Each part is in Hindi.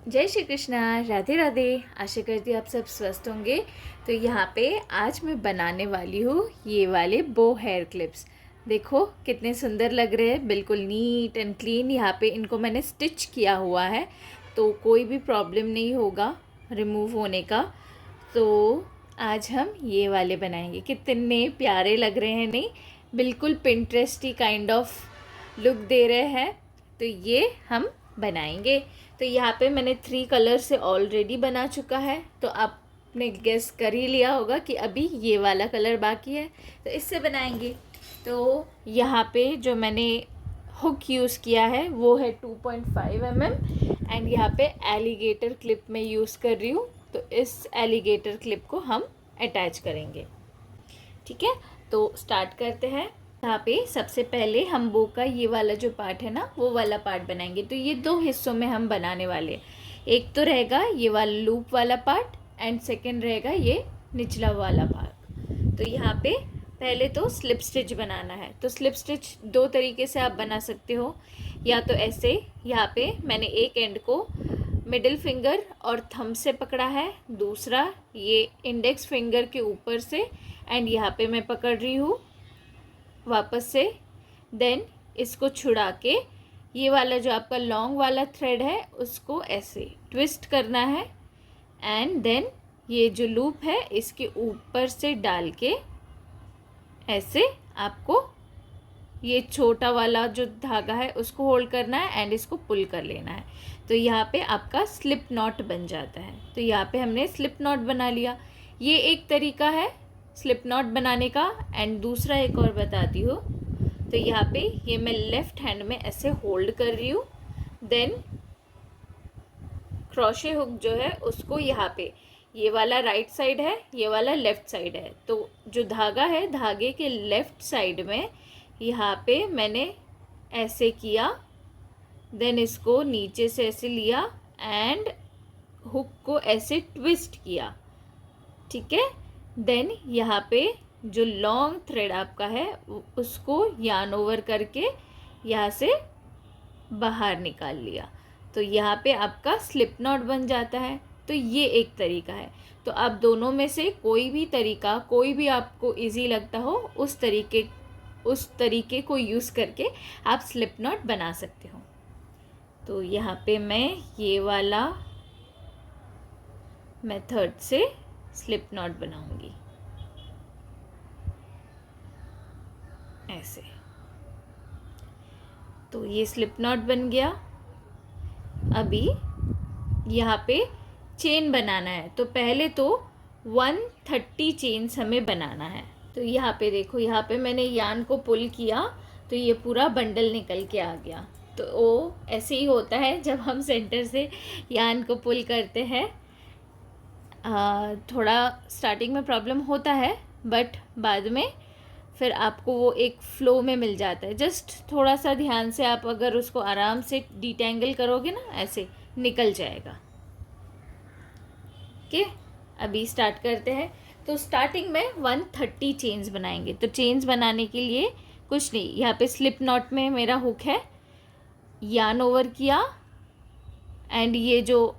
जय श्री कृष्णा, राधे राधे। आशा करती हूँ आप सब स्वस्थ होंगे। तो यहाँ पे आज मैं बनाने वाली हूँ ये वाले बो हेयर क्लिप्स। देखो कितने सुंदर लग रहे हैं, बिल्कुल नीट एंड क्लीन। यहाँ पे इनको मैंने स्टिच किया हुआ है तो कोई भी प्रॉब्लम नहीं होगा रिमूव होने का। तो आज हम ये वाले बनाएंगे। कितने प्यारे लग रहे हैं, नहीं? बिल्कुल पिंटरेस्टी काइंड ऑफ लुक दे रहे हैं। तो ये हम बनाएंगे। तो यहाँ पे मैंने 3 कलर से ऑलरेडी बना चुका है, तो आपने गेस कर ही लिया होगा कि अभी ये वाला कलर बाकी है, तो इससे बनाएंगे। तो यहाँ पे जो मैंने हुक यूज़ किया है वो है 2.5 mm एंड यहाँ पे एलिगेटर क्लिप में यूज़ कर रही हूँ। तो इस एलिगेटर क्लिप को हम अटैच करेंगे, ठीक है। तो स्टार्ट करते हैं। यहाँ पे सबसे पहले हम बो का ये वाला जो पार्ट है ना, वो वाला पार्ट बनाएंगे। तो ये 2 हिस्सों में हम बनाने वाले हैं। एक तो रहेगा ये वाला लूप वाला पार्ट एंड सेकंड रहेगा ये निचला वाला पार्ट। तो यहाँ पे पहले तो स्लिप स्टिच बनाना है। तो स्लिप स्टिच 2 तरीके से आप बना सकते हो, या तो ऐसे, यहाँ पे मैंने एक एंड को मिडिल फिंगर और थंब से पकड़ा है, दूसरा ये इंडेक्स फिंगर के ऊपर से एंड यहाँ पे मैं पकड़ रही हूँ वापस से। देन इसको छुड़ा के ये वाला जो आपका लॉन्ग वाला थ्रेड है उसको ऐसे ट्विस्ट करना है एंड देन ये जो लूप है इसके ऊपर से डाल के ऐसे आपको ये छोटा वाला जो धागा है उसको होल्ड करना है एंड इसको पुल कर लेना है। तो यहाँ पे आपका स्लिप नॉट बन जाता है। तो यहाँ पे हमने स्लिप नॉट बना लिया। ये एक तरीका है स्लिप नॉट बनाने का एंड दूसरा एक और बताती हूँ। तो यहाँ पे ये मैं लेफ़्ट हैंड में ऐसे होल्ड कर रही हूँ, देन क्रोशे हुक जो है उसको यहाँ पे, ये वाला राइट साइड है, ये वाला लेफ़्ट साइड है। तो जो धागा है धागे के लेफ़्ट साइड में यहाँ पे मैंने ऐसे किया, देन इसको नीचे से ऐसे लिया एंड हुक को ऐसे ट्विस्ट किया, ठीक है। देन यहाँ पे जो लॉन्ग थ्रेड आपका है उसको यार्न ओवर करके यहाँ से बाहर निकाल लिया। तो यहाँ पे आपका स्लिप नॉट बन जाता है। तो ये एक तरीका है। तो आप दोनों में से कोई भी तरीका, कोई भी आपको इजी लगता हो उस तरीके को यूज़ करके आप स्लिप नॉट बना सकते हो। तो यहाँ पे मैं ये वाला मेथड से स्लिप नॉट बनाऊंगी ऐसे। तो ये स्लिप नॉट बन गया। अभी यहाँ पे चेन बनाना है। तो पहले तो 130 चेन्स हमें बनाना है। तो यहाँ पे देखो, यहाँ पे मैंने यार्न को पुल किया तो ये पूरा बंडल निकल के आ गया। तो वो ऐसे ही होता है जब हम सेंटर से यार्न को पुल करते हैं। थोड़ा स्टार्टिंग में प्रॉब्लम होता है बट बाद में फिर आपको वो एक फ्लो में मिल जाता है। जस्ट थोड़ा सा ध्यान से आप अगर उसको आराम से डिटेंगल करोगे ना, ऐसे निकल जाएगा। ओके, अभी स्टार्ट करते हैं। तो स्टार्टिंग में 130 चेन्स बनाएंगे। तो चेन्स बनाने के लिए कुछ नहीं, यहाँ पे स्लिप नॉट में मेरा हुक है, यार्न ओवर किया एंड ये जो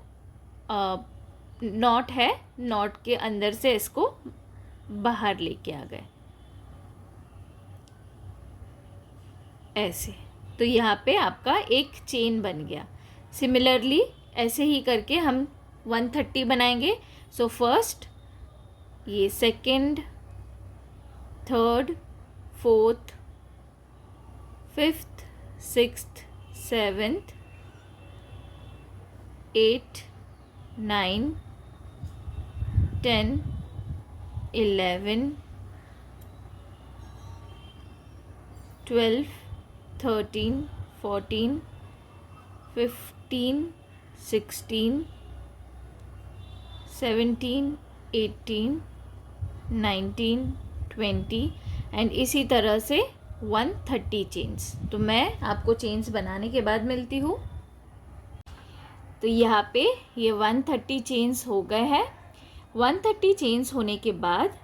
नॉट है, नॉट के अंदर से इसको बाहर लेके आ गए ऐसे। तो यहाँ पे आपका एक चेन बन गया। सिमिलरली ऐसे ही करके हम 130 बनाएंगे। सो फर्स्ट ये second, third, fourth, fifth, sixth, seventh, 8, 9, 10, 11, 12, 13, 14, 15, 16, 17, 18, 19, 20 and इसी तरह से 130 चेन्स। तो मैं आपको चेन्स बनाने के बाद मिलती हूँ। तो यहाँ पे ये 130 चेन्स हो गए हैं। 130 चेन्स होने के बाद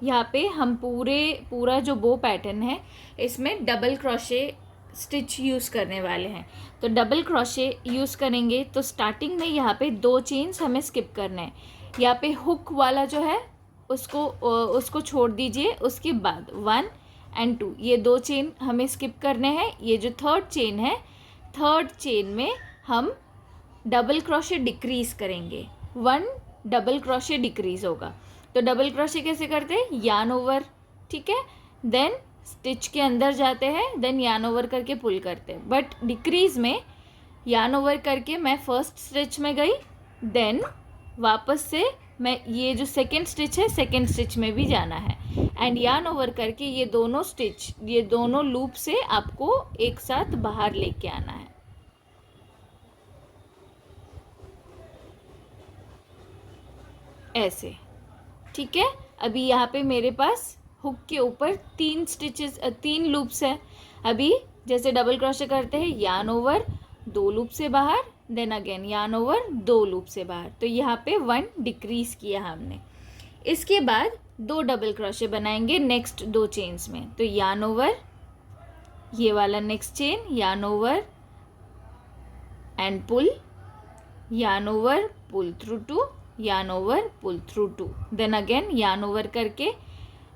यहाँ पे हम पूरा जो बो पैटर्न है इसमें डबल क्रोशे स्टिच यूज़ करने वाले हैं। तो डबल क्रोशे यूज़ करेंगे तो स्टार्टिंग में यहाँ पे 2 चेन्स हमें स्किप करना है। यहाँ पे हुक वाला जो है उसको छोड़ दीजिए। उसके बाद 1 और 2 ये 2 चेन हमें स्किप करने हैं। ये जो थर्ड चेन है, थर्ड चेन में हम डबल क्रोशे डिक्रीज़ करेंगे। 1 डबल क्रोशे डिक्रीज़ होगा। तो डबल क्रोशे कैसे करते हैं? यार्न ओवर, ठीक है, देन स्टिच के अंदर जाते हैं, देन यार्न ओवर करके पुल करते हैं। बट डिक्रीज़ में यार्न ओवर करके मैं फर्स्ट स्टिच में गई, देन वापस से मैं ये जो सेकेंड स्टिच है, सेकेंड स्टिच में भी जाना है, एंड यार्न ओवर करके ये दोनों स्टिच, ये दोनों लूप से आपको एक साथ बाहर लेके आना है। ऐसे, ठीक है। अभी यहाँ पे मेरे पास हुक के ऊपर 3 लूप्स है। अभी जैसे डबल क्रोशे करते हैं, यार्न ओवर 2 लूप से बाहर, then again yarn over 2 loop से बाहर। तो यहाँ पे 1 डिक्रीज किया हमने। इसके बाद 2 डबल क्रोशे बनाएंगे नेक्स्ट 2 चेन्स में। तो यार्न ओवर, ये वाला next chain, yarn over and pull, yarn over, pull through 2, yarn over, pull through 2, then again yarn over करके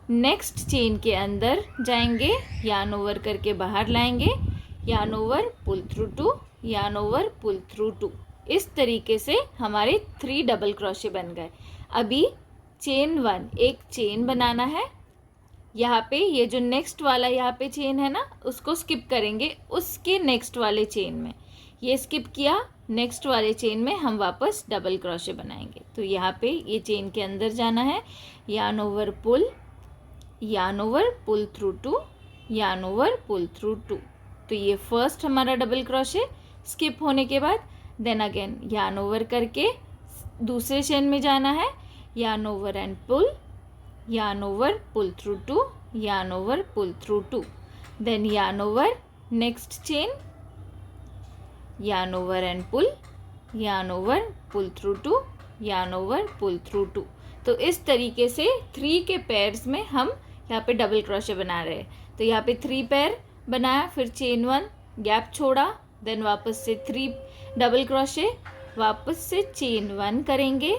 नेक्स्ट चेन के अंदर जाएंगे, यार्न ओवर करके बाहर लाएंगे, yarn over, pull through 2, yarn over, pull through 2। इस तरीके से हमारे 3 डबल क्रोशे बन गए। अभी चेन 1 एक चेन बनाना है। यहाँ पे ये जो नेक्स्ट वाला यहाँ पे चेन है ना, उसको स्किप करेंगे उसके नेक्स्ट वाले चेन में। ये स्किप किया, नेक्स्ट वाले चेन में हम वापस डबल क्रोशे बनाएंगे। तो यहाँ पे ये चेन के अंदर जाना है, yarn over, pull, yarn over, pull through 2, yarn over, pull through 2। तो ये फर्स्ट हमारा डबल क्रोशे स्किप होने के बाद देन अगेन यार्न ओवर करके दूसरे चेन में जाना है, yarn over and pull, yarn over, pull through 2, yarn over, pull through 2, then yarn over, next chain, yarn over and pull, yarn over, pull through 2, yarn over, pull through 2। तो इस तरीके से 3 के पेयर्स में हम यहाँ पे डबल क्रोशे बना रहे हैं। तो यहाँ पे 3 पेयर बनाया, फिर चेन 1 गैप छोड़ा, देन वापस से 3 डबल क्रोशे, वापस से चेन 1 करेंगे,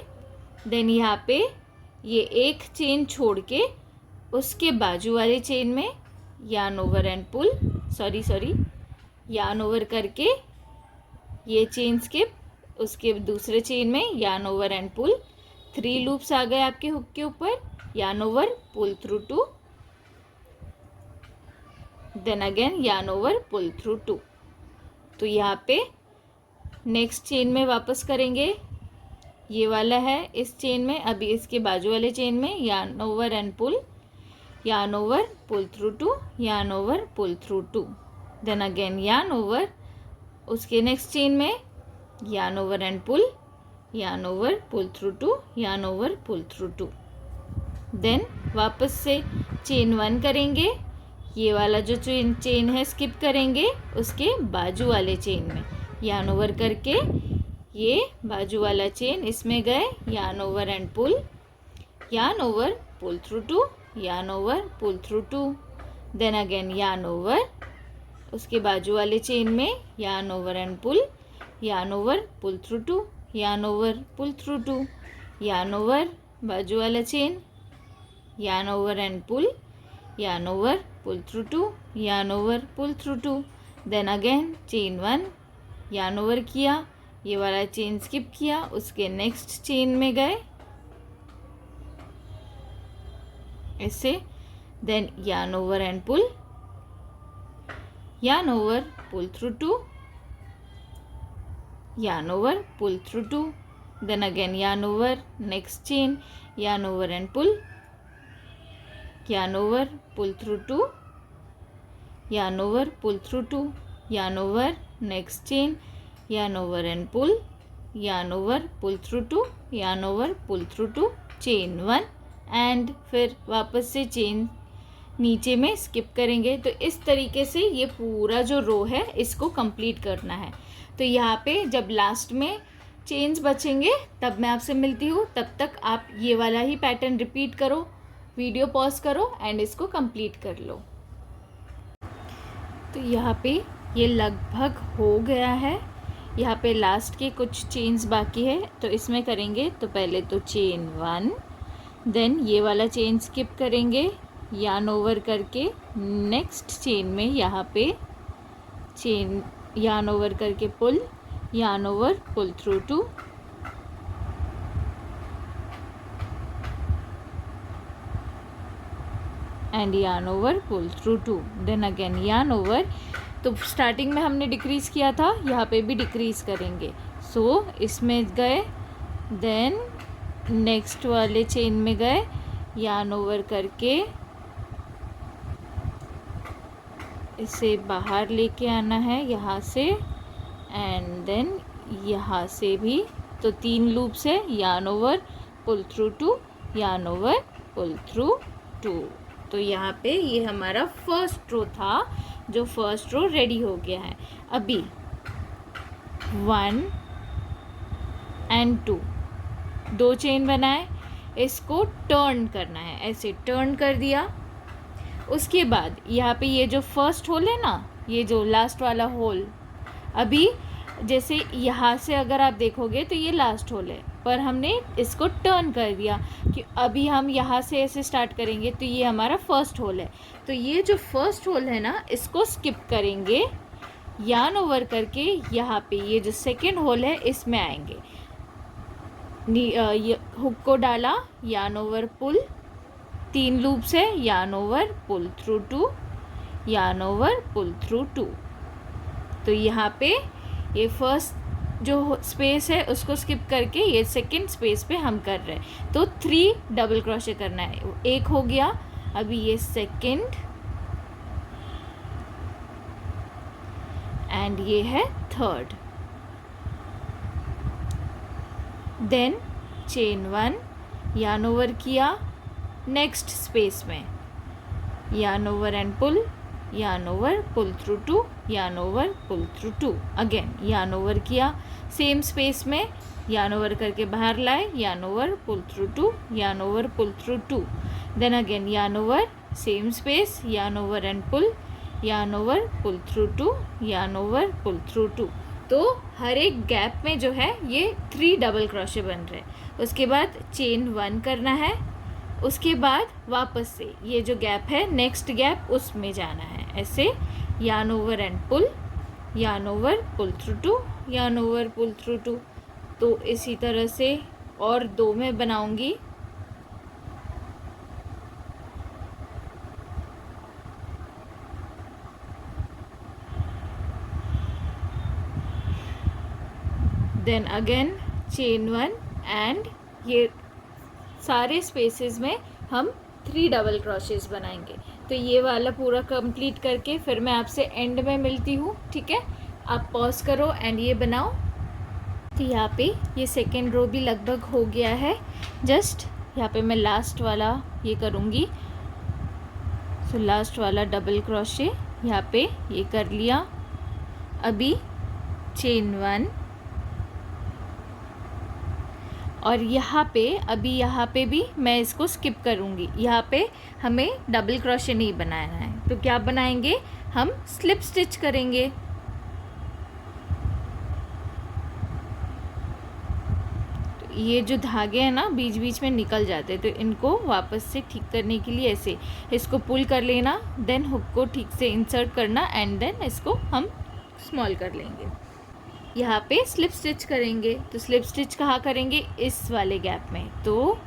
देन यहाँ पे ये एक चेन छोड़ के उसके बाजू वाले चेन में yarn over and pull, sorry yarn over करके ये चेन स्किप, उसके दूसरे चेन में yarn over and pull, 3 loops आ गए आपके हुक के ऊपर, yarn over, pull through 2, then again yarn over, pull through 2। तो यहाँ पे नेक्स्ट चेन में वापस करेंगे, ये वाला है इस चेन में, अभी इसके बाजू वाले चेन में yarn over and pull, yarn over, pull through 2, yarn over, pull through 2, then again yarn over, उसके नेक्स्ट चेन में yarn over and pull, yarn over, pull through 2, yarn over, pull through 2, then वापस से चेन 1 करेंगे, ये वाला जो चेन है स्किप करेंगे उसके बाजू वाले चेन में, यार्न ओवर करके ये बाजू वाला चेन इसमें गए, yarn over and pull, yarn over, pull through 2, yarn over, pull through 2, then again yarn over, उसके बाजू वाले चेन में yarn over and pull, yarn over, pull through 2, yarn over, pull through 2, yarn over, बाजू वाला chain, yarn over and pull, yarn over, pull through 2, yarn over, pull through 2, then again chain 1 yarn over किया, ये वाला चेन स्किप किया, उसके नेक्स्ट चेन में गए ऐसे, then yarn over and pull, yarn over, pull through 2, yarn over, pull through 2, then again yarn over, next chain, yarn over and pull, yarn over, pull through 2, yarn over, pull through 2, yarn over, next chain, yarn over and pull, yarn over, pull through 2, yarn over, pull through 2, chain 1 and फिर वापस से चेन नीचे में स्किप करेंगे। तो इस तरीके से ये पूरा जो रो है इसको कंप्लीट करना है। तो यहाँ पे जब लास्ट में चेन्स बचेंगे तब मैं आपसे मिलती हूँ। तब तक आप ये वाला ही पैटर्न रिपीट करो, वीडियो पॉज करो एंड इसको कंप्लीट कर लो। तो यहाँ पे ये लगभग हो गया है। यहाँ पे लास्ट के कुछ चेन्स बाकी है, तो इसमें करेंगे तो पहले तो चेन 1, देन ये वाला चेन स्किप करेंगे, यार्न ओवर करके नेक्स्ट चेन में यहाँ पे चेन यार्न ओवर करके pull, yarn over, pull through 2, and yarn over, pull through 2, then again yarn over. तो स्टार्टिंग में हमने डिक्रीज़ किया था, यहाँ पे भी डिक्रीज़ करेंगे। सो इसमें गए, देन नेक्स्ट वाले चेन में गए, यार्न ओवर करके इसे बाहर लेके आना है यहाँ से, एंड देन यहाँ से भी। तो 3 लूप्स है, yarn over, pull through 2, yarn over, pull through 2। तो यहाँ पे ये हमारा फर्स्ट रो था, जो फर्स्ट रो रेडी हो गया है। अभी 1 एंड 2 2 चेन बनाए, इसको टर्न करना है, ऐसे टर्न कर दिया। उसके बाद यहाँ पे ये जो फर्स्ट होल है ना, ये जो लास्ट वाला होल, अभी जैसे यहाँ से अगर आप देखोगे तो ये लास्ट होल है, पर हमने इसको टर्न कर दिया कि अभी हम यहाँ से ऐसे स्टार्ट करेंगे, तो ये हमारा फर्स्ट होल है। तो ये जो फर्स्ट होल है ना, इसको स्किप करेंगे, यार्न ओवर करके यहाँ पे ये जो सेकेंड होल है इसमें आएंगे। ये हुक को डाला, यार्न ओवर, पुल, 3 लूप्स है, yarn over, pull through 2, yarn over, pull through 2। तो यहाँ पे ये फर्स्ट जो स्पेस है उसको स्किप करके ये सेकंड स्पेस पे हम कर रहे हैं। तो 3 डबल क्रोशे करना है, एक हो गया। अभी ये सेकंड, एंड ये है third. Then chain 1, yarn over किया नेक्स्ट स्पेस में, yarn over and pull, yarn over, pull through 2, yarn over, pull through 2, again yarn over किया सेम स्पेस में, यार्न ओवर करके बाहर लाए, yarn over, pull through 2, yarn over, pull through 2, then again yarn over, same space, yarn over and pull, yarn over, pull through 2, yarn over, pull through 2। तो हर एक गैप में जो है ये 3 डबल क्रोशे बन रहे हैं। उसके बाद चेन 1 करना है, उसके बाद वापस से ये जो गैप है नेक्स्ट गैप उसमें जाना है, ऐसे yarn over and pull, yarn over, pull through 2, yarn over, pull through 2। तो इसी तरह से और 2 में बनाऊंगी। देन अगेन चेन 1, एंड ये सारे स्पेसेस में हम 3 डबल क्रोशेस बनाएंगे। तो ये वाला पूरा कंप्लीट करके फिर मैं आपसे एंड में मिलती हूँ, ठीक है। आप पॉज करो एंड ये बनाओ। तो यहाँ पे ये सेकेंड रो भी लगभग हो गया है। जस्ट यहाँ पे मैं लास्ट वाला ये करूँगी। सो लास्ट वाला डबल क्रोशे यहाँ पे ये कर लिया। अभी चेन 1, और यहाँ पे अभी यहाँ पे भी मैं इसको स्किप करूँगी। यहाँ पे हमें डबल क्रोशे नहीं बनाना है, तो क्या बनाएंगे हम, स्लिप स्टिच करेंगे। तो ये जो धागे हैं ना बीच बीच में निकल जाते हैं, तो इनको वापस से ठीक करने के लिए ऐसे इसको पुल कर लेना, देन हुक को ठीक से इंसर्ट करना, एंड देन इसको हम स्मॉल कर लेंगे। यहाँ पे स्लिप स्टिच करेंगे। तो स्लिप स्टिच कहाँ करेंगे, इस वाले गैप में। तो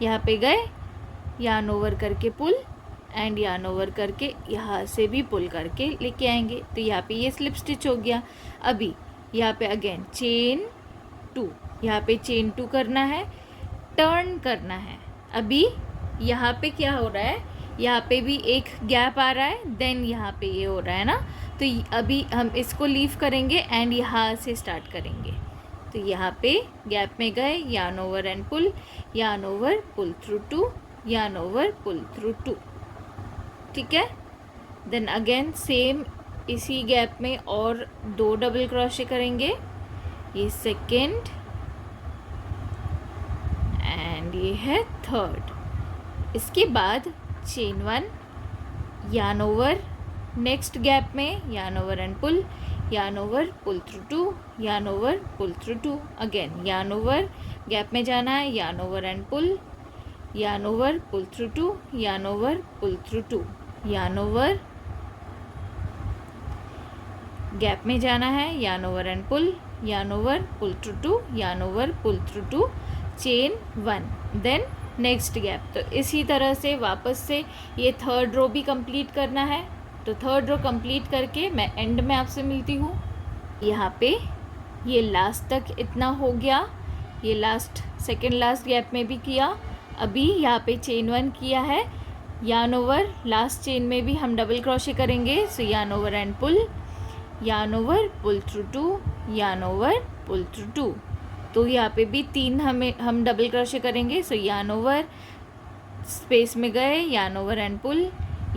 यहाँ पे गए, यार्न ओवर करके पुल, एंड यार्न ओवर करके यहाँ से भी पुल करके लेके आएंगे। तो यहाँ पे ये स्लिप स्टिच हो गया। अभी यहाँ पे अगेन चेन 2, यहाँ पे चेन 2 करना है, टर्न करना है। अभी यहाँ पे क्या हो रहा है, यहाँ पे भी एक गैप आ रहा है, देन यहाँ पे ये हो रहा है ना। तो अभी हम इसको लीव करेंगे एंड यहाँ से स्टार्ट करेंगे। तो यहाँ पे गैप में गए, yarn over and pull, yarn over, pull through 2, yarn over, pull through 2, ठीक है। देन अगेन सेम इसी गैप में और 2 डबल क्रोशे करेंगे। ये सेकेंड एंड ये है थर्ड। इसके बाद chain 1, yarn over, next gap में yarn over and pull, yarn over, pull through 2, yarn over, pull through 2, again yarn over, gap में जाना है, yarn over and pull, yarn over, pull through 2, yarn over, pull through 2, yarn over, gap में जाना है, yarn over and pull, yarn over, pull through 2, yarn over, pull through 2, chain 1, then next gap. तो इसी तरह से वापस से ये थर्ड रो भी कंप्लीट करना है। तो थर्ड रो कंप्लीट करके मैं एंड में आपसे मिलती हूँ। यहाँ पे ये लास्ट तक इतना हो गया, ये लास्ट सेकेंड लास्ट गैप में भी किया। अभी यहाँ पे चेन 1 किया है, yarn ओवर, लास्ट चेन में भी हम डबल क्रोशे करेंगे। So yarn over and pull, yarn over, pull through 2, yarn over, pull through 2। तो यहाँ पे भी 3 हम डबल क्रोशे करेंगे। सो yarn ओवर, स्पेस में गए, yarn over and pull,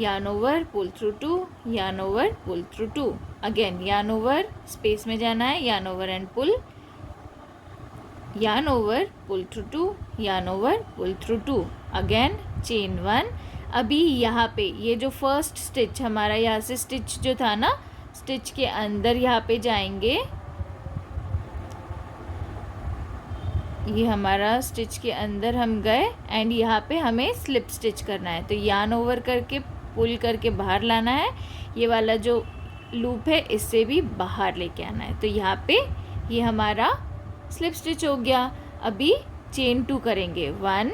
yarn over, pull through 2, yarn over, pull through 2, again yarn over, space में जाना है, yarn over and pull, yarn over, pull through 2, yarn over, pull through 2, again chain 1। अभी यहाँ पे ये जो फर्स्ट स्टिच हमारा यहाँ से स्टिच जो था ना, स्टिच के अंदर यहाँ पे जाएंगे, ये हमारा स्टिच के अंदर हम गए एंड यहाँ पे हमें स्लिप स्टिच करना है। तो yarn ओवर करके पुल करके बाहर लाना है, ये वाला जो लूप है इससे भी बाहर लेके आना है। तो यहाँ पे ये हमारा स्लिप स्टिच हो गया। अभी चेन 2 करेंगे, 1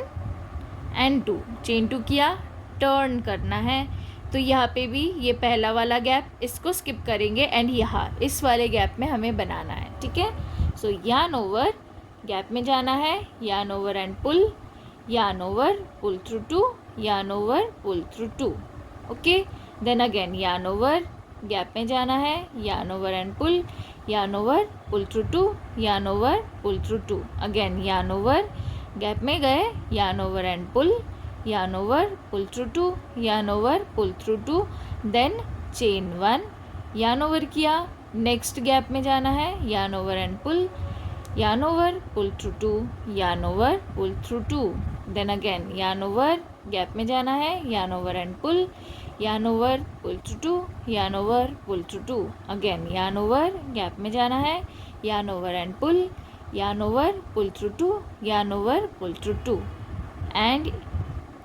एंड 2, चेन 2 किया, टर्न करना है। तो यहाँ पे भी ये पहला वाला गैप इसको स्किप करेंगे एंड यहाँ इस वाले गैप में हमें बनाना है, ठीक है। सो yarn ओवर, गैप में जाना है, yarn over and pull, yarn over, pull through 2, yarn over, pull through 2, okay. Then again yarn over, gap में जाना है, yarn over and pull, yarn over, pull through 2, yarn over, pull through 2, again yarn over, gap में गए, yarn over and pull, yarn over, pull through 2, yarn over, pull through 2, then chain 1, yarn over किया, नेक्स्ट गैप में जाना है, yarn over and pull, yarn over, pull through 2, yarn over, pull through 2, then again yarn over, gap में जाना है, yarn over and pull, yarn over, pull through 2, yarn over, pull through 2, again yarn over, gap में जाना है, yarn over and pull, yarn over, pull through 2, yarn over, pull through 2, and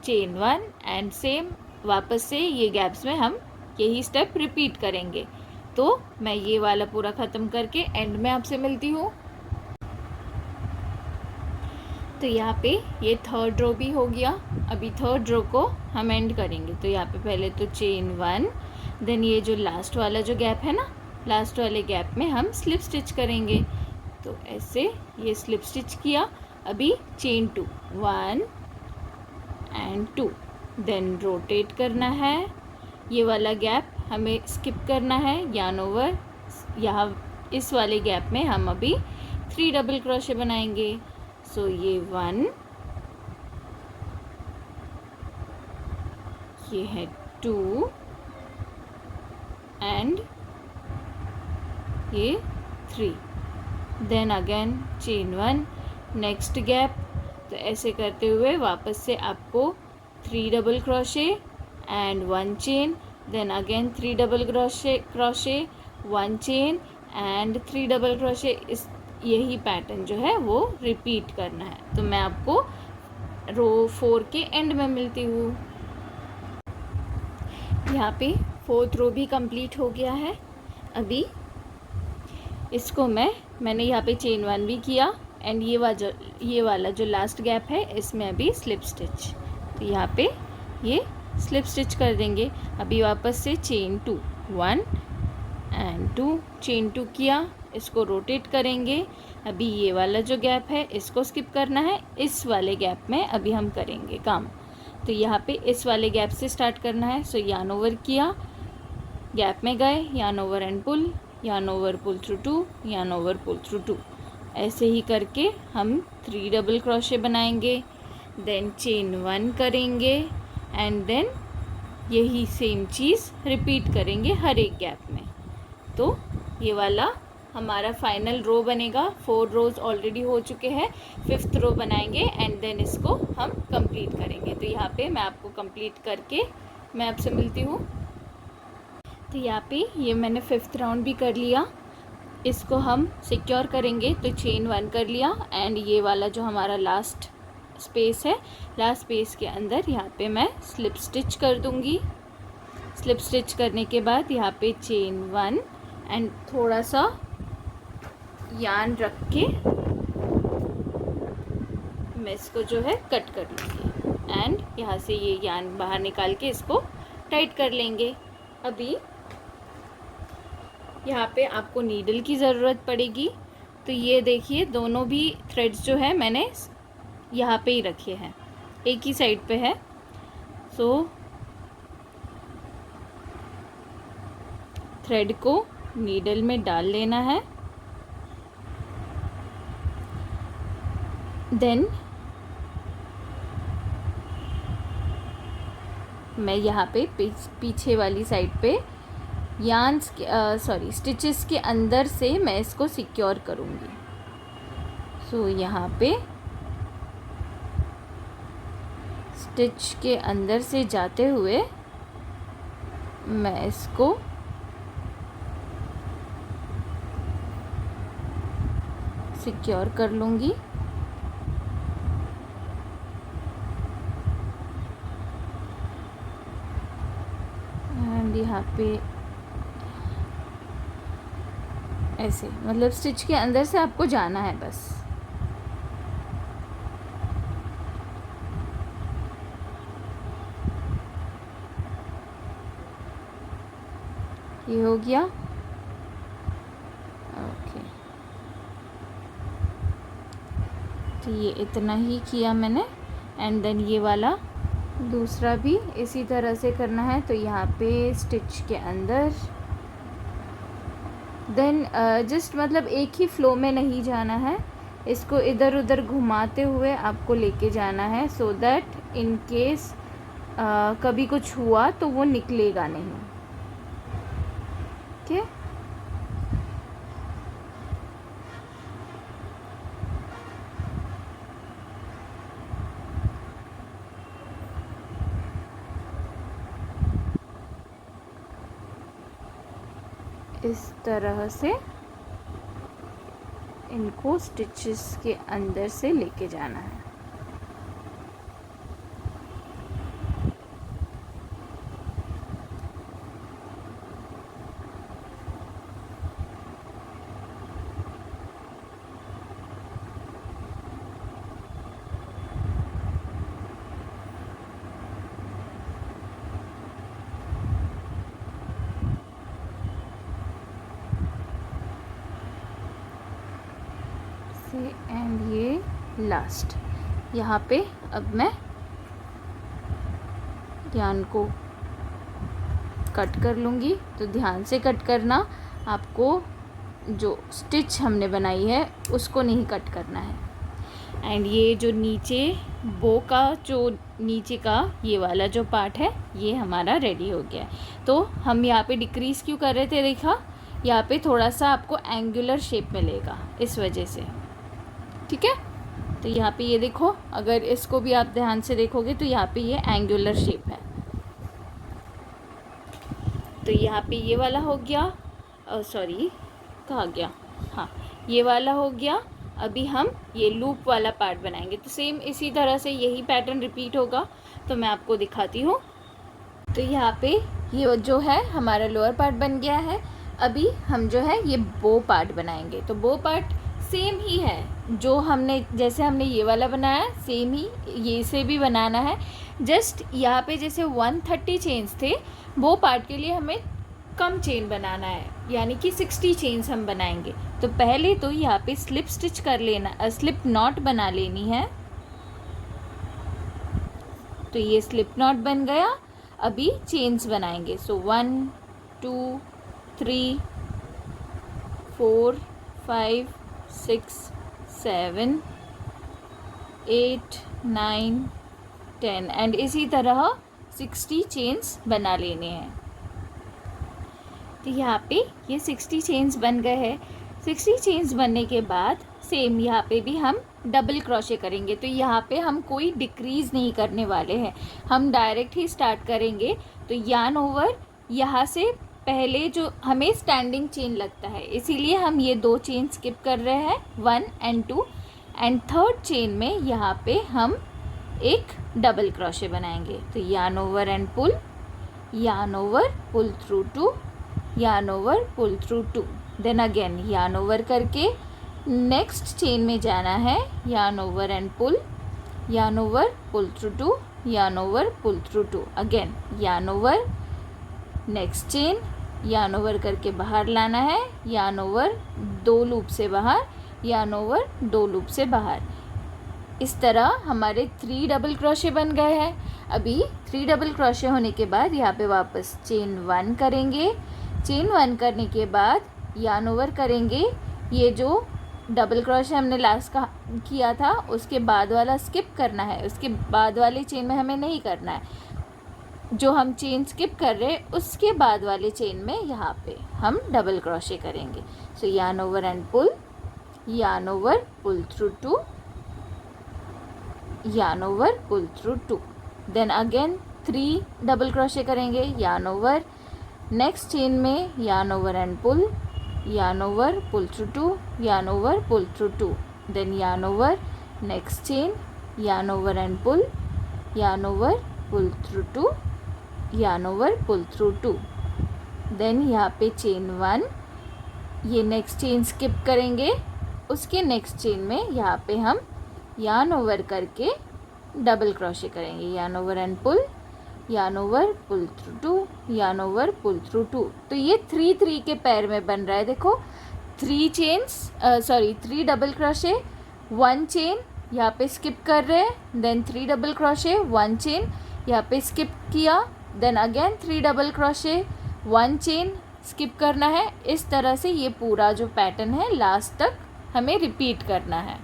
chain 1 and same वापस से ये गैप्स में हम यही स्टेप रिपीट करेंगे। तो मैं ये वाला पूरा ख़त्म करके एंड में आपसे मिलती हूँ। तो यहाँ पे ये थर्ड रो भी हो गया। अभी थर्ड रो को हम एंड करेंगे। तो यहाँ पे पहले तो चेन 1, देन ये जो लास्ट वाला जो गैप है ना, लास्ट वाले गैप में हम स्लिप स्टिच करेंगे। तो ऐसे ये स्लिप स्टिच किया। अभी चेन 2, 1 एंड 2, देन रोटेट करना है। ये वाला गैप हमें स्किप करना है, yarn ओवर, यहाँ इस वाले गैप में हम अभी 3 डबल क्रोशे बनाएंगे। सो ये 1, ये है 2 एंड ये 3, then again chain 1, next gap. तो ऐसे करते हुए वापस से आपको 3 double crochet and 1 chain, then again 3 double crochet 1 chain and 3 double crochet, इस यही पैटर्न जो है वो रिपीट करना है। तो मैं आपको रो 4 के एंड में मिलती हूँ। यहाँ पे 4th रो भी कंप्लीट हो गया है। अभी इसको मैंने यहाँ पे चेन 1 भी किया एंड ये वाला जो लास्ट गैप है इसमें अभी स्लिप स्टिच। तो यहाँ पे ये स्लिप स्टिच कर देंगे। अभी वापस से चेन 2, 1 एंड 2, चेन 2 किया, इसको रोटेट करेंगे। अभी ये वाला जो गैप है इसको स्किप करना है, इस वाले गैप में अभी हम करेंगे काम। तो यहाँ पे इस वाले गैप से स्टार्ट करना है। सो yarn ओवर किया, गैप में गए, yarn over and pull, yarn over, pull through 2, yarn over, pull through 2, ऐसे ही करके हम 3 डबल क्रोशे बनाएंगे, देन चेन 1 करेंगे एंड देन यही सेम चीज़ रिपीट करेंगे हर एक गैप में। तो ये वाला हमारा फाइनल रो बनेगा। 4 रोज़ ऑलरेडी हो चुके हैं, 5th रो बनाएंगे एंड देन इसको हम कंप्लीट करेंगे। तो यहाँ पे मैं आपको कंप्लीट करके मैं आपसे मिलती हूँ। तो यहाँ पे ये मैंने 5th राउंड भी कर लिया। इसको हम सिक्योर करेंगे तो चेन 1 कर लिया एंड ये वाला जो हमारा लास्ट स्पेस है, लास्ट स्पेस के अंदर यहाँ पे मैं स्लिप स्टिच कर दूँगी। स्लिप स्टिच करने के बाद यहाँ पे चेन 1 एंड थोड़ा सा यान रख के मैं इसको जो है कट कर लूँगी एंड यहाँ से ये यान बाहर निकाल के इसको टाइट कर लेंगे। अभी यहाँ पे आपको नीडल की ज़रूरत पड़ेगी। तो ये देखिए दोनों भी थ्रेड्स जो है मैंने यहाँ पे ही रखे हैं, एक ही साइड पे है। सो थ्रेड को नीडल में डाल लेना है। देन मैं यहाँ पे पीछे वाली साइड पे यान्स के स्टिचेस के अंदर से मैं इसको सिक्योर करूँगी। सो यहाँ पे स्टिच के अंदर से जाते हुए मैं इसको सिक्योर कर लूँगी। एंड यहाँ पे ऐसे मतलब स्टिच के अंदर से आपको जाना है बस। ये हो गया। ओके, तो ये इतना ही किया मैंने एंड देन ये वाला दूसरा भी इसी तरह से करना है। तो यहाँ पे स्टिच के अंदर देन जस्ट मतलब एक ही फ्लो में नहीं जाना है, इसको इधर उधर घुमाते हुए आपको लेके जाना है सो दैट इन केस कभी कुछ हुआ तो वो निकलेगा नहीं। ओके, इस तरह से इनको स्टिचेस के अंदर से लेके जाना है। एंड ये लास्ट यहाँ पे अब मैं ध्यान को कट कर लूँगी। तो ध्यान से कट करना, आपको जो स्टिच हमने बनाई है उसको नहीं कट करना है। एंड ये जो नीचे बो का जो नीचे का ये वाला जो पार्ट है ये हमारा रेडी हो गया है। तो हम यहाँ पे डिक्रीज़ क्यों कर रहे थे, देखा यहाँ पे थोड़ा सा आपको एंगुलर शेप मिलेगा इस वजह से, ठीक है। तो यहाँ पे ये देखो, अगर इसको भी आप ध्यान से देखोगे तो यहाँ पे ये एंगुलर शेप है। तो यहाँ पे ये वाला हो गया, सॉरी कहाँ गया, हाँ ये वाला हो गया। अभी हम ये लूप वाला पार्ट बनाएंगे। तो सेम इसी तरह से यही पैटर्न रिपीट होगा। तो मैं आपको दिखाती हूँ। तो यहाँ पे ये जो है हमारा लोअर पार्ट बन गया है। अभी हम जो है ये बो पार्ट बनाएंगे। तो बो पार्ट सेम ही है जो हमने, जैसे हमने ये वाला बनाया सेम ही ये से भी बनाना है। जस्ट यहाँ पे जैसे 130 चेन्स थे, वो पार्ट के लिए हमें कम चेन बनाना है, यानी कि 60 चेन्स हम बनाएंगे। तो पहले तो यहाँ पे स्लिप स्टिच कर लेना, स्लिप नॉट बना लेनी है। तो ये स्लिप नॉट बन गया। अभी चेन्स बनाएंगे। सो 1 2 3 4 5 6 7 8 9 10 एंड इसी तरह 60 चेन्स बना लेने हैं। तो यहाँ पे ये 60 चेन्स बन गए हैं। 60 चेन्स बनने के बाद सेम यहाँ पे भी हम डबल क्रोशे करेंगे। तो यहाँ पे हम कोई डिक्रीज़ नहीं करने वाले हैं, हम डायरेक्ट ही स्टार्ट करेंगे। तो यार्न ओवर यहाँ से पहले जो हमें स्टैंडिंग चेन लगता है, इसीलिए हम ये 2 चेन स्किप कर रहे हैं, 1 एंड 2। एंड थर्ड चेन में यहाँ पे हम एक डबल क्रोशे बनाएंगे। तो yarn over and pull, yarn over, pull through 2, yarn over, pull through 2। Then again yarn over करके नेक्स्ट चेन में जाना है, yarn over and pull, yarn over, pull through 2, yarn over, pull through 2। Again yarn over, next chain, yarn over करके बाहर लाना है, यार्न ओवर 2 लूप से बाहर, यार्न ओवर 2 लूप से बाहर। इस तरह हमारे 3 डबल क्रोशे बन गए हैं। अभी 3 डबल क्रोशे होने के बाद यहाँ पे वापस चेन 1 करेंगे। चेन 1 करने के बाद यार्न ओवर करेंगे। ये जो डबल क्रोशे हमने लास्ट का किया था उसके बाद वाला स्किप करना है, उसके बाद वाले चेन में हमें नहीं करना है। जो हम चेन स्किप कर रहे हैं उसके बाद वाले चेन में यहाँ पे हम डबल क्रोशे करेंगे। So yarn over and pull, yarn over, pull through 2, yarn over, pull through 2। Then again 3 double crochet करेंगे, यार्न ओवर, नेक्स्ट चेन में yarn over and pull, yarn over, pull through 2, yarn over, pull through 2। Then yarn over, next chain, yarn over and pull, yarn over, pull through 2, yarn over, pull through 2। Then यहाँ पे चेन 1, ये नेक्स्ट चेन स्किप करेंगे, उसके नेक्स्ट चेन में यहाँ पे हम यार्न ओवर करके डबल क्रोशे करेंगे, yarn over and pull, yarn over, pull through 2, yarn over, pull through 2। तो ये 3-3 के पैर में बन रहा है। देखो 3 डबल क्रोशे, 1 चेन यहाँ पे स्किप कर रहे हैं, देन 3 डबल क्रोशे, 1 चेन यहाँ पे स्किप किया, then again 3 double crochet, 1 chain skip करना है। इस तरह से ये पूरा जो पैटर्न है लास्ट तक हमें रिपीट करना है।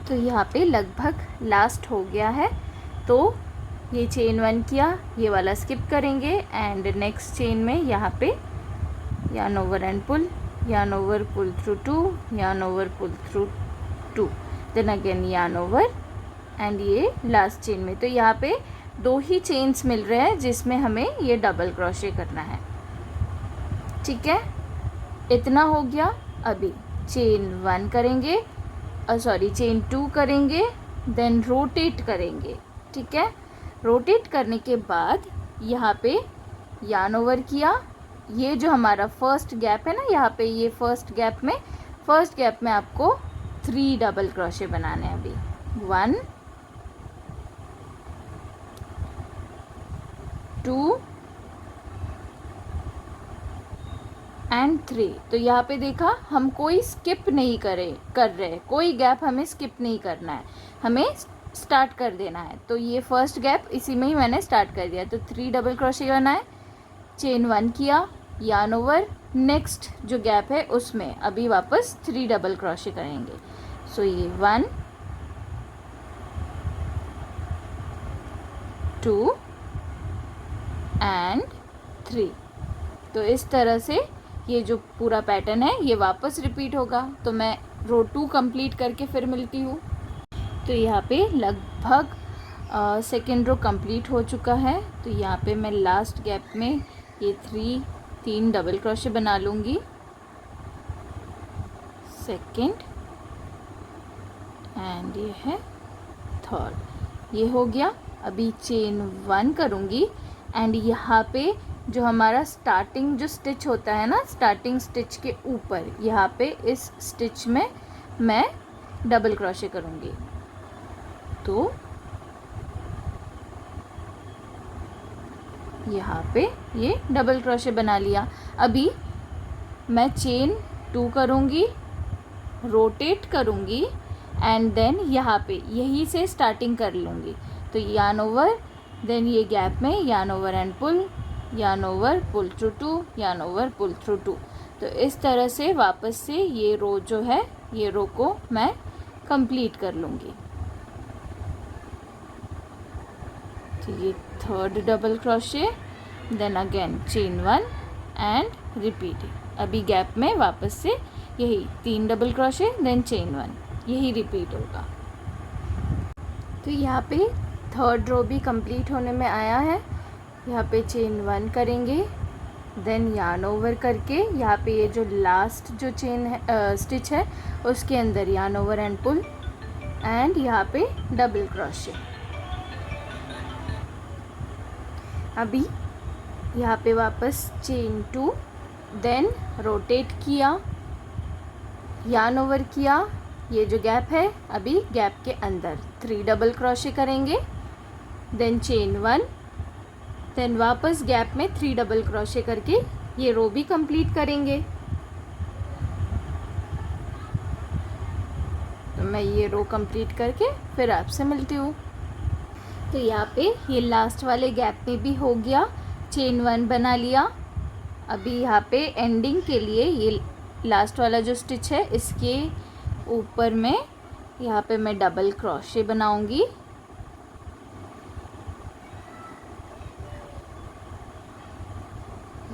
तो यहाँ पे लगभग लास्ट हो गया है। तो ये चेन 1 किया, ये वाला स्किप करेंगे एंड नेक्स्ट चेन में यहाँ पे yarn over and pull, yarn over, pull through 2, yarn over, pull through 2। Then again yarn over and ये लास्ट चेन में। तो यहाँ पे 2 ही चेन्स मिल रहे हैं जिसमें हमें ये डबल क्रोशे करना है। ठीक है, इतना हो गया। अभी चेन 1 करेंगे, चेन 2 करेंगे, देन रोटेट करेंगे। ठीक है, रोटेट करने के बाद यहाँ पे यार्न ओवर किया, ये जो हमारा फर्स्ट गैप है ना, यहाँ पे ये फर्स्ट गैप में आपको 3 डबल क्रोशे बनाने हैं। अभी 1 2 एंड 3। तो यहाँ पे देखा हम कोई स्किप नहीं कर रहे, कोई गैप हमें स्किप नहीं करना है, हमें स्टार्ट कर देना है। तो ये फर्स्ट गैप इसी में ही मैंने स्टार्ट कर दिया। तो 3 डबल क्रोशे करना है, चेन 1 किया, यार्न ओवर, नेक्स्ट जो गैप है उसमें अभी वापस 3 डबल क्रोशे करेंगे। सो ये 1 2 एंड 3। तो इस तरह से ये जो पूरा पैटर्न है ये वापस रिपीट होगा। तो मैं रो 2 कंप्लीट करके फिर मिलती हूँ। तो यहाँ पे लगभग सेकेंड रो कंप्लीट हो चुका है। तो यहाँ पे मैं लास्ट गैप में ये 3 डबल क्रोशे बना लूँगी, सेकेंड एंड ये है थर्ड, ये हो गया। अभी चेन 1 करूँगी एंड यहाँ पे जो हमारा स्टार्टिंग जो स्टिच होता है ना, स्टार्टिंग स्टिच के ऊपर यहाँ पे इस स्टिच में मैं डबल क्रोशे करूँगी। तो यहाँ पे ये डबल क्रोशे बना लिया। अभी मैं चेन 2 करूँगी, रोटेट करूँगी एंड देन यहाँ पे यहीं से स्टार्टिंग कर लूँगी। तो यार्न ओवर, देन ये गैप में yarn over and pull, yarn over, pull through 2, yarn over, pull through 2। तो इस तरह से वापस से ये रो जो है, ये रो को मैं कंप्लीट कर लूँगी। तो ये third double crochet, then again chain 1 and repeat. अभी गैप में वापस से यही 3 डबल क्रोशे, देन चेन 1, यही रिपीट होगा। तो यहाँ पे थर्ड रो भी कंप्लीट होने में आया है। यहाँ पे चेन 1 करेंगे, देन यार्न ओवर करके यहाँ पे ये जो लास्ट जो चेन है स्टिच है उसके अंदर yarn over and pull, and यहाँ पे डबल क्रोशे। अभी यहाँ पे वापस चेन 2, देन रोटेट किया, यार्न ओवर किया, ये जो गैप है अभी गैप के अंदर 3 डबल क्रोशे करेंगे, देन चेन 1, देन वापस गैप में 3 डबल क्रोशे करके ये रो भी कंप्लीट करेंगे। तो मैं ये रो कंप्लीट करके फिर आपसे मिलती हूँ। तो यहाँ पे ये लास्ट वाले गैप में भी हो गया, चेन 1 बना लिया। अभी यहाँ पे एंडिंग के लिए ये लास्ट वाला जो स्टिच है इसके ऊपर में यहाँ पे मैं डबल क्रोशे बनाऊंगी।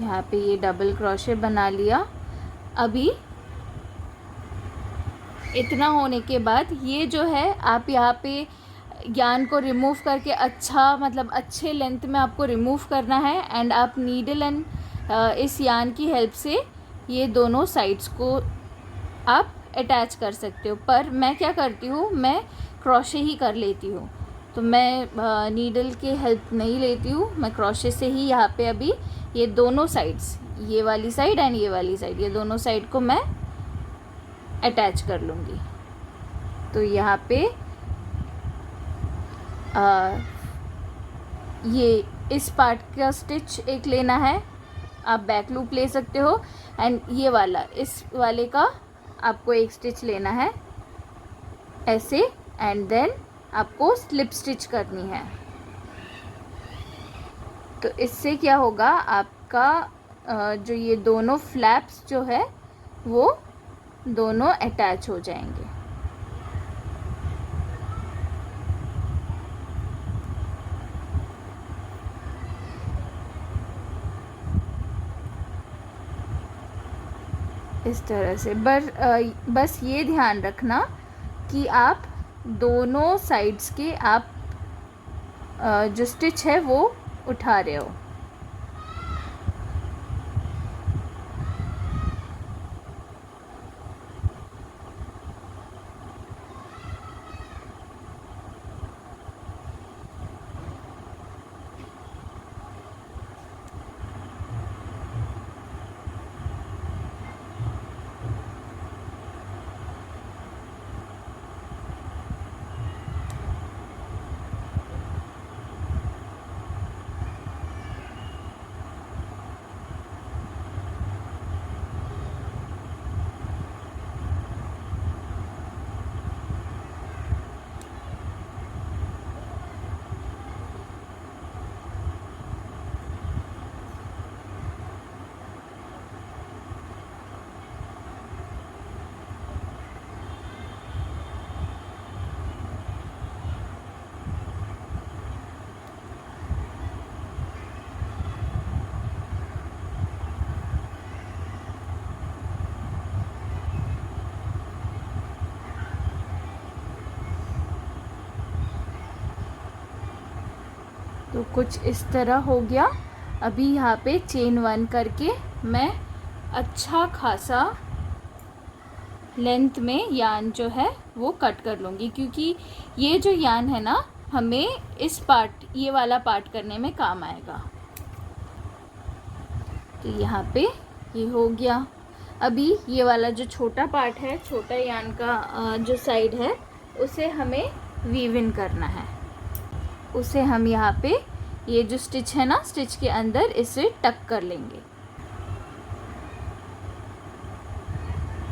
यहाँ पे ये डबल क्रोशे बना लिया। अभी इतना होने के बाद ये जो है आप यहाँ पे यार्न को रिमूव करके अच्छा मतलब अच्छे लेंथ में आपको रिमूव करना है, एंड आप नीडल एंड इस यार्न की हेल्प से ये दोनों साइड्स को आप अटैच कर सकते हो। पर मैं क्या करती हूँ, मैं क्रोशे ही कर लेती हूँ, तो मैं नीडल की हेल्प नहीं लेती हूँ, मैं क्रोशे से ही यहाँ पे अभी ये दोनों साइड्स, ये वाली साइड एंड ये वाली साइड, ये दोनों साइड को मैं अटैच कर लूँगी। तो यहाँ पे ये इस पार्ट का स्टिच एक लेना है, आप बैक लूप ले सकते हो, एंड ये वाला इस वाले का आपको एक स्टिच लेना है ऐसे, एंड देन आपको स्लिप स्टिच करनी है। तो इससे क्या होगा, आपका जो ये दोनों फ्लैप्स जो है वो दोनों अटैच हो जाएंगे। इस तरह से बस ये ध्यान रखना कि आप दोनों साइड्स के आप जो स्टिच है वो उठा रहे हो। तो कुछ इस तरह हो गया। अभी यहाँ पे चेन 1 करके मैं अच्छा खासा लेंथ में यार्न जो है वो कट कर लूँगी, क्योंकि ये जो यार्न है ना हमें इस पार्ट ये वाला पार्ट करने में काम आएगा। तो यहाँ पे ये हो गया। अभी ये वाला जो छोटा पार्ट है, छोटा यार्न का जो साइड है उसे हमें वीव इन करना है। उसे हम यहाँ पे ये जो स्टिच है ना स्टिच के अंदर इसे टक कर लेंगे।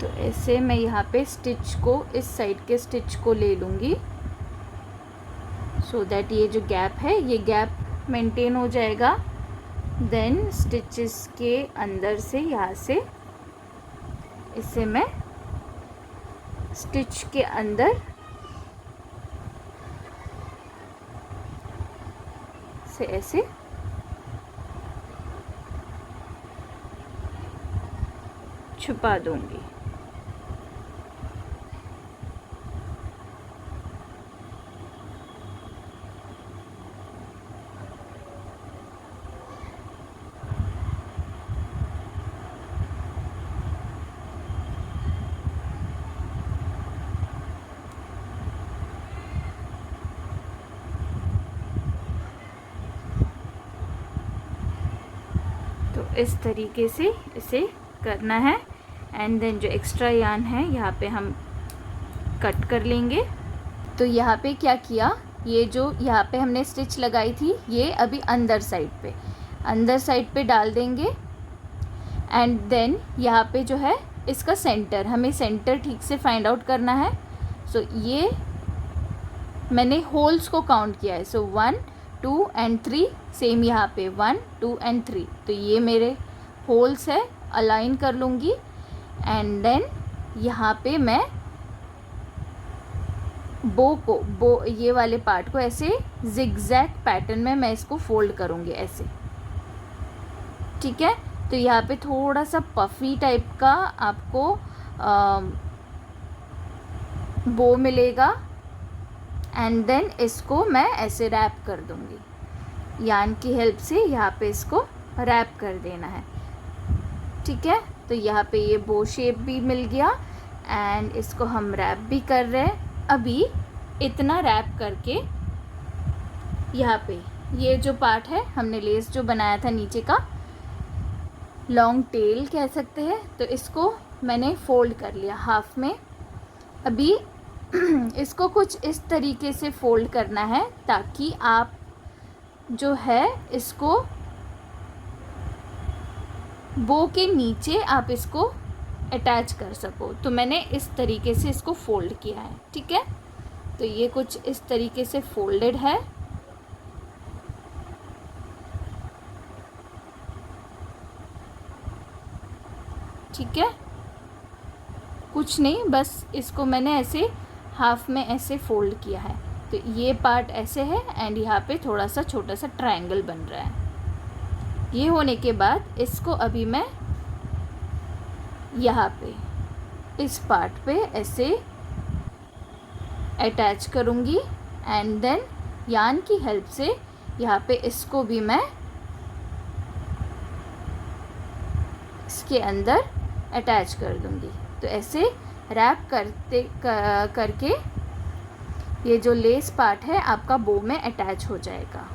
तो ऐसे मैं यहाँ पे स्टिच को इस साइड के स्टिच को ले लूँगी, सो दैट ये जो गैप है ये गैप मेंटेन हो जाएगा। देन स्टिचेस के अंदर से यहाँ से इसे मैं स्टिच के अंदर से ऐसे छुपा दूंगी। इस तरीके से इसे करना है एंड देन जो एक्स्ट्रा यार्न है यहाँ पे हम कट कर लेंगे। तो यहाँ पे क्या किया, ये जो यहाँ पे हमने स्टिच लगाई थी ये अभी अंदर साइड पे डाल देंगे एंड देन यहाँ पे जो है इसका सेंटर, हमें सेंटर ठीक से फाइंड आउट करना है। सो ये मैंने होल्स को काउंट किया है, सो 1 2 एंड 3, सेम यहाँ पे 1 2 एंड 3, तो ये मेरे होल्स है, अलाइन कर लूँगी एंड देन यहाँ पे मैं बो ये वाले पार्ट को ऐसे जिगजैग पैटर्न में मैं इसको फोल्ड करूँगी ऐसे, ठीक है। तो यहाँ पे थोड़ा सा पफी टाइप का आपको बो मिलेगा एंड देन इसको मैं ऐसे रैप कर दूँगी, यार्न की हेल्प से यहाँ पे इसको रैप कर देना है, ठीक है। तो यहाँ पे ये बो शेप भी मिल गया एंड इसको हम रैप भी कर रहे हैं। अभी इतना रैप करके यहाँ पे ये जो पार्ट है हमने लेस जो बनाया था नीचे का, लॉन्ग टेल कह सकते हैं, तो इसको मैंने फोल्ड कर लिया हाफ में। अभी इसको कुछ इस तरीके से फोल्ड करना है ताकि आप जो है इसको बो के नीचे आप इसको अटैच कर सको। तो मैंने इस तरीके से इसको फोल्ड किया है, ठीक है। तो ये कुछ इस तरीके से फोल्डेड है। ठीक है, कुछ नहीं, बस इसको मैंने ऐसे हाफ में ऐसे फोल्ड किया है। तो ये पार्ट ऐसे है एंड यहाँ पे थोड़ा सा छोटा सा ट्रायंगल बन रहा है। ये होने के बाद इसको अभी मैं यहाँ पे इस पार्ट पे ऐसे अटैच करूँगी एंड देन यार्न की हेल्प से यहाँ पे इसको भी मैं इसके अंदर अटैच कर दूँगी। तो ऐसे रैप करके ये जो लेस पार्ट है आपका बो में अटैच हो जाएगा।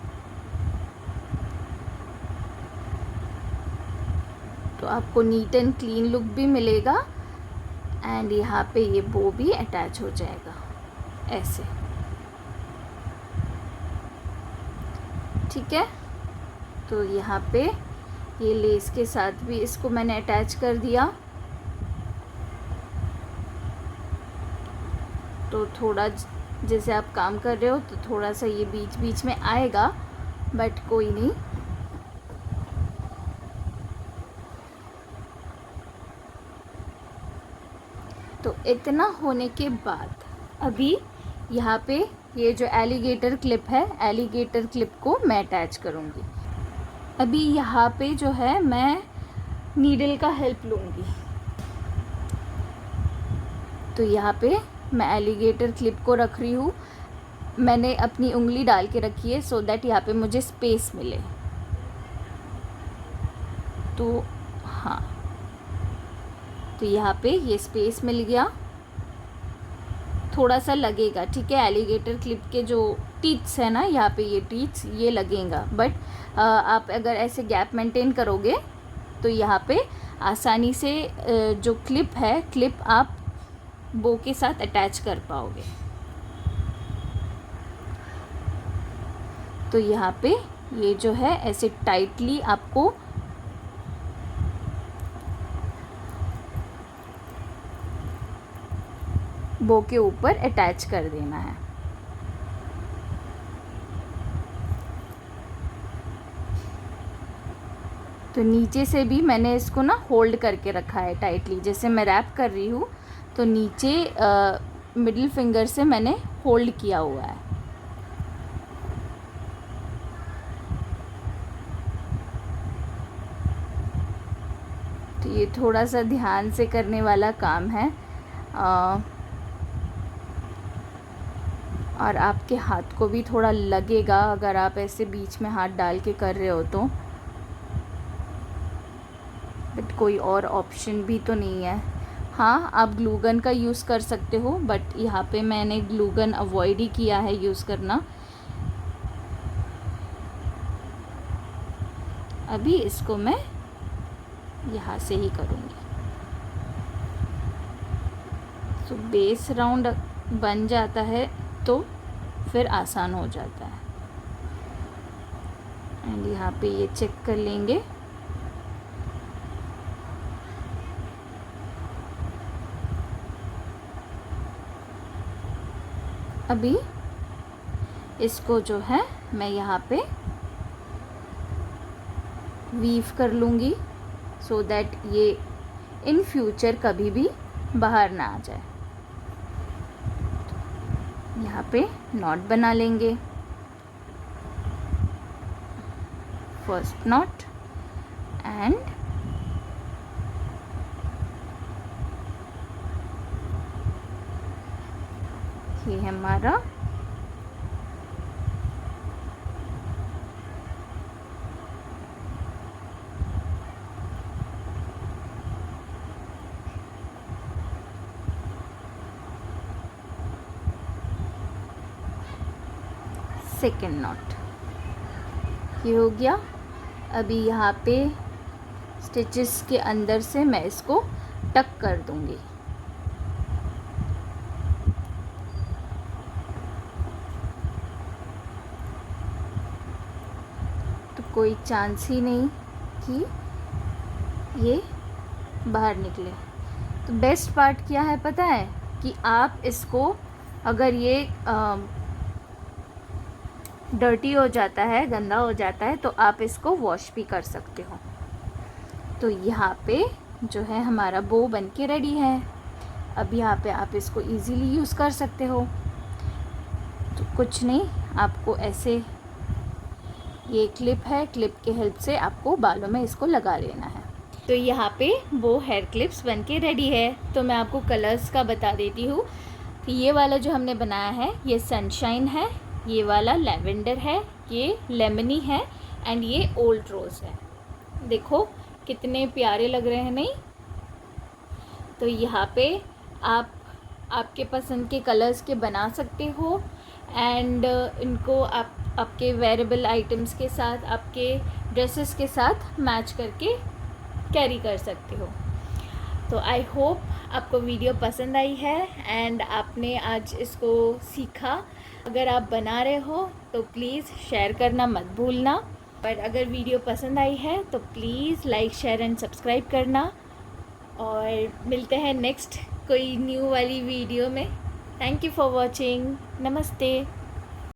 तो आपको नीट एंड क्लीन लुक भी मिलेगा एंड यहाँ पे ये बो भी अटैच हो जाएगा ऐसे, ठीक है। तो यहाँ पे ये लेस के साथ भी इसको मैंने अटैच कर दिया। तो थोड़ा जैसे आप काम कर रहे हो तो थोड़ा सा ये बीच बीच में आएगा, बट कोई नहीं। तो इतना होने के बाद अभी यहाँ पे ये जो एलिगेटर क्लिप है, एलिगेटर क्लिप को मैं अटैच करूँगी। अभी यहाँ पे जो है मैं नीडल का हेल्प लूँगी। तो यहाँ पे मैं एलिगेटर क्लिप को रख रही हूँ, मैंने अपनी उंगली डाल के रखी है सो दैट यहाँ पे मुझे स्पेस मिले। तो हाँ, तो यहाँ पे ये स्पेस मिल गया, थोड़ा सा लगेगा, ठीक है। एलिगेटर क्लिप के जो टीथ्स है ना, यहाँ पे ये टीथ्स ये लगेगा, बट आप अगर ऐसे गैप मेंटेन करोगे तो यहाँ पे आसानी से जो क्लिप है, क्लिप आप बो के साथ अटैच कर पाओगे। तो यहाँ पे ये जो है ऐसे टाइटली आपको बो के ऊपर अटैच कर देना है। तो नीचे से भी मैंने इसको ना होल्ड करके रखा है टाइटली, जैसे मैं रैप कर रही हूँ तो नीचे मिडिल फिंगर से मैंने होल्ड किया हुआ है। तो ये थोड़ा सा ध्यान से करने वाला काम है और आपके हाथ को भी थोड़ा लगेगा अगर आप ऐसे बीच में हाथ डाल के कर रहे हो तो, बट कोई और ऑप्शन भी तो नहीं है। हाँ, आप ग्लू गन का यूज़ कर सकते हो, बट यहाँ पे मैंने ग्लू गन अवॉइड ही किया है यूज़ करना। अभी इसको मैं यहाँ से ही करूँगी। तो बेस राउंड बन जाता है तो फिर आसान हो जाता है। एंड यहाँ पे ये चेक कर लेंगे। अभी इसको जो है मैं यहाँ पे वीव कर लूँगी सो दैट ये इन फ्यूचर कभी भी बाहर ना आ जाए। यहाँ पे नॉट बना लेंगे। फर्स्ट नॉट एंड ये हमारा सेकेंड नॉट ये हो गया। अभी यहाँ पे स्टिचेस के अंदर से मैं इसको टक कर दूंगी। तो कोई चांस ही नहीं कि ये बाहर निकले। तो बेस्ट पार्ट क्या है पता है कि आप इसको अगर ये डर्टी हो जाता है, गंदा हो जाता है, तो आप इसको वॉश भी कर सकते हो। तो यहाँ पे जो है हमारा बो बन के रेडी है। अब यहाँ पे आप इसको इजीली यूज़ कर सकते हो। तो कुछ नहीं, आपको ऐसे ये क्लिप है, क्लिप के हेल्प से आपको बालों में इसको लगा लेना है। तो यहाँ पे वो हेयर क्लिप्स बन के रेडी है। तो मैं आपको कलर्स का बता देती हूँ। तो ये वाला जो हमने बनाया है ये सनशाइन है, ये वाला लैवेंडर है, ये लेमनी है एंड ये ओल्ड रोज़ है। देखो कितने प्यारे लग रहे हैं नहीं। तो यहाँ पे आप आपके पसंद के कलर्स के बना सकते हो एंड इनको आप आपके वेरेबल आइटम्स के साथ, आपके ड्रेसेस के साथ मैच करके कैरी कर सकते हो। तो आई होप आपको वीडियो पसंद आई है एंड आपने आज इसको सीखा। अगर आप बना रहे हो तो प्लीज़ शेयर करना मत भूलना। पर अगर वीडियो पसंद आई है तो please like, share and subscribe करना। और मिलते हैं नेक्स्ट कोई न्यू वाली वीडियो में। Thank you for watching. नमस्ते।